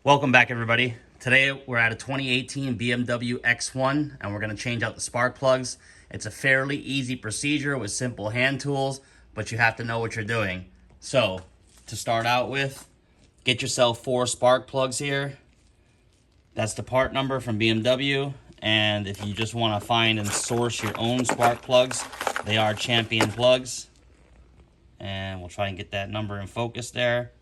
Welcome back, everybody. Today we're at a 2018 BMW X1 and we're going to change out the spark plugs. It's a fairly easy procedure with simple hand tools, but you have to know what you're doing. So to start out with, get yourself 4 spark plugs here. That's the part number from BMW. And if you just want to find and source your own spark plugs, they are Champion plugs. And we'll try and get that number in focus there.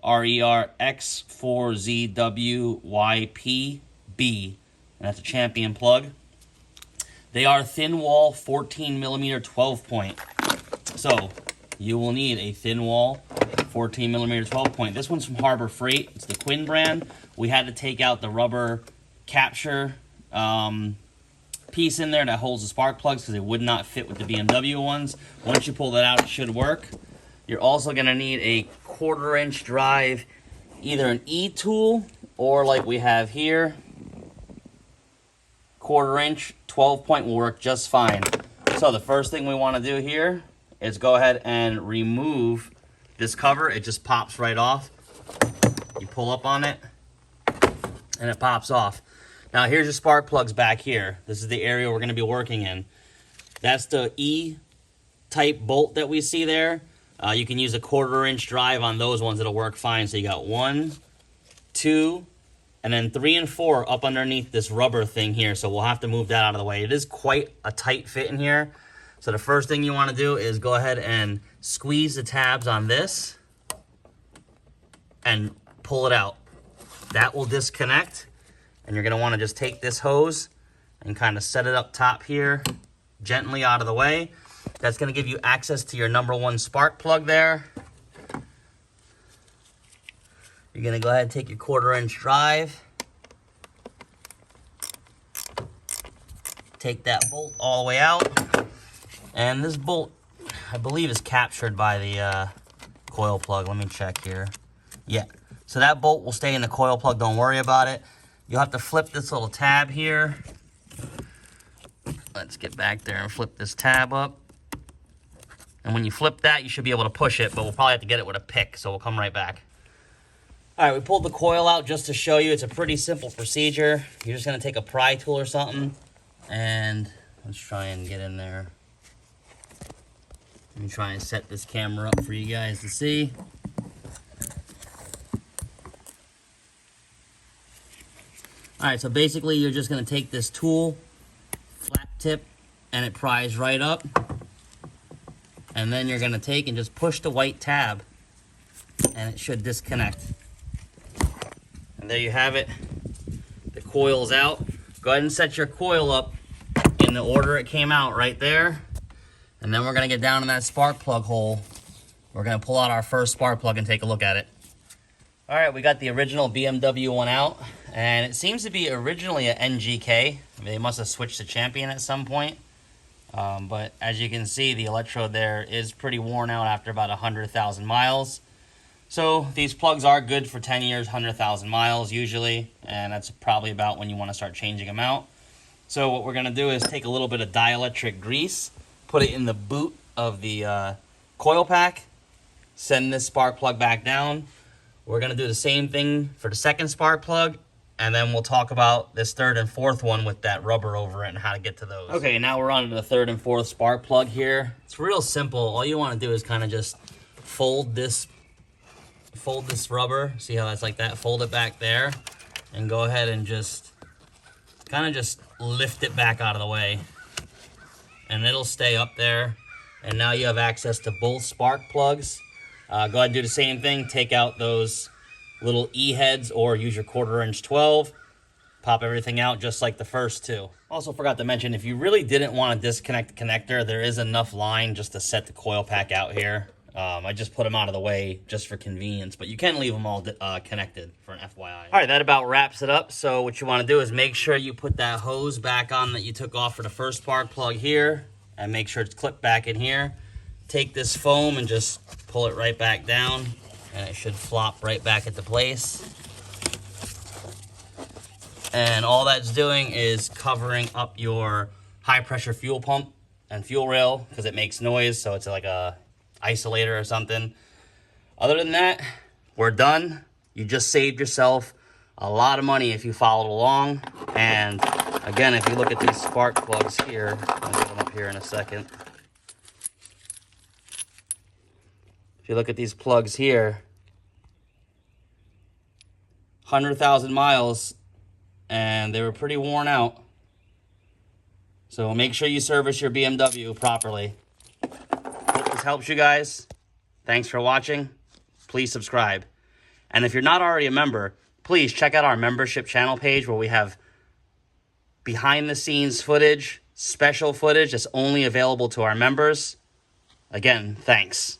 RER X4ZWYPB, and that's a Champion plug. They are thin wall 14mm 12 point. So you will need a thin wall 14mm 12 point. This one's from Harbor Freight. It's the Quinn brand. We had to take out the rubber capture piece in there that holds the spark plugs because it would not fit with the BMW ones. Once you pull that out, it should work. You're also going to need a 1/4-inch drive, either an E-tool or like we have here. 1/4-inch 12-point will work just fine. So the first thing we want to do here is go ahead and remove this cover. It just pops right off. You pull up on it and it pops off. Now here's your spark plugs back here. This is the area we're going to be working in. That's the E-type bolt that we see there. You can use a 1/4-inch drive on those ones. It'll work fine. So you got 1, 2, and then 3 and 4 up underneath this rubber thing here. So we'll have to move that out of the way. It is quite a tight fit in here. So the first thing you want to do is go ahead and squeeze the tabs on this and pull it out. That will disconnect. And you're going to want to just take this hose and kind of set it up top here, gently out of the way. That's going to give you access to your number 1 spark plug there. You're going to go ahead and take your 1/4-inch drive. Take that bolt all the way out. And this bolt, I believe, is captured by the coil plug. Let me check here. Yeah. So that bolt will stay in the coil plug. Don't worry about it. You'll have to flip this little tab here. Let's get back there and flip this tab up. And when you flip that, you should be able to push it, but we'll probably have to get it with a pick, so we'll come right back. All right, we pulled the coil out just to show you. It's a pretty simple procedure. You're just going to take a pry tool or something, and let's try and get in there. Let me try and set this camera up for you guys to see. All right, so basically you're just going to take this tool, flat tip, and it pries right up. And then you're going to take and just push the white tab, and it should disconnect. And there you have it. The coil's out. Go ahead and set your coil up in the order it came out right there. And then we're going to get down in that spark plug hole. We're going to pull out our first spark plug and take a look at it. All right, we got the original BMW one out, and it seems to be originally an NGK. They must have switched to Champion at some point. But as you can see, the electrode there is pretty worn out after about 100,000 miles. So these plugs are good for 10 years, 100,000 miles usually, and that's probably about when you want to start changing them out. So what we're going to do is take a little bit of dielectric grease, put it in the boot of the coil pack, send this spark plug back down. We're going to do the same thing for the second spark plug, and then we'll talk about this third and fourth one with that rubber over it and how to get to those. Okay, now we're on to the third and fourth spark plug here. It's real simple. All you want to do is kind of just fold this rubber. See how that's like that? Fold it back there and go ahead and just kind of just lift it back out of the way. And it'll stay up there. And now you have access to both spark plugs. Go ahead and do the same thing. Take out those little E-heads or use your 1/4-inch 12. Pop everything out just like the first two. Also forgot to mention, if you really didn't want to disconnect the connector, there is enough line just to set the coil pack out here. I just put them out of the way just for convenience, but you can leave them all connected for an FYI. All right, that about wraps it up. So what you want to do is make sure you put that hose back on that you took off for the first spark plug here, and make sure it's clipped back in here. Take this foam and just pull it right back down, and it should flop right back into place. And all that's doing is covering up your high pressure fuel pump and fuel rail because it makes noise, so it's like a isolator or something. Other than that, we're done. You just saved yourself a lot of money if you followed along. And again, if you look at these spark plugs here, I'll get them up here in a second. If you look at these plugs here, 100,000 miles, and they were pretty worn out. So make sure you service your BMW properly. Hope this helps you guys. Thanks for watching. Please subscribe. And if you're not already a member, please check out our membership channel page where we have behind the scenes footage, special footage that's only available to our members. Again, thanks.